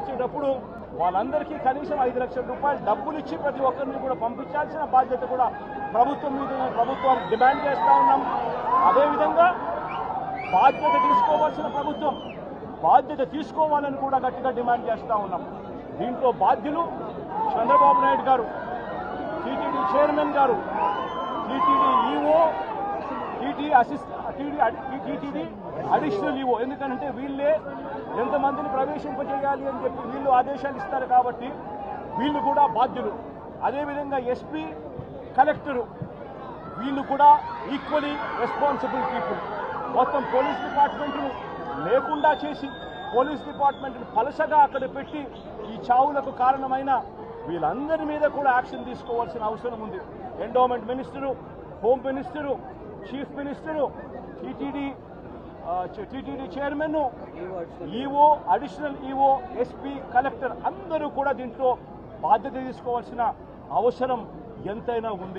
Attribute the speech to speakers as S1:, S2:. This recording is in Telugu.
S1: వచ్చేటప్పుడు వాళ్ళందరికీ కనీసం 5 లక్షల రూపాయలు డబ్బులు ఇచ్చి ప్రతి ఒక్కరిని కూడా పంపించాల్సిన బాధ్యత కూడా ప్రభుత్వం మీద ప్రభుత్వాన్ని డిమాండ్ చేస్తూ ఉన్నాం. అదేవిధంగా బాధ్యత తీసుకోవాల్సిన ప్రభుత్వం బాధ్యత తీసుకోవాలని కూడా గట్టిగా డిమాండ్ చేస్తూ ఉన్నాం. దీంట్లో బాధ్యులు చంద్రబాబు నాయుడు గారు, టీటీడీ చైర్మన్ గారు, TTD EO, TTD additional EO. ఎందుకంటే వీళ్ళే ఎంతమందిని ప్రవేశింపజేయాలి అని చెప్పి వీళ్ళు ఆదేశాలు ఇస్తారు కాబట్టి వీళ్ళు కూడా బాధ్యులు. అదేవిధంగా ఎస్పీ, కలెక్టరు వీళ్ళు కూడా ఈక్వలీ రెస్పాన్సిబుల్ పీపుల్. మొత్తం పోలీస్ డిపార్ట్మెంట్ను లేకుండా చేసి పోలీస్ డిపార్ట్మెంట్ను పలసగా అక్కడ పెట్టి ఈ చావులకు కారణమైన వీళ్ళందరి మీద కూడా యాక్షన్ తీసుకోవాల్సిన అవసరం ఉంది. Endowment minister, home minister, chief minister, TTD chairman, EO, additional EO, SP, collector అందరూ కూడా దీంట్లో బాధ్యత తీసుకోవాల్సిన అవసరం ఎంతైనా ఉంది.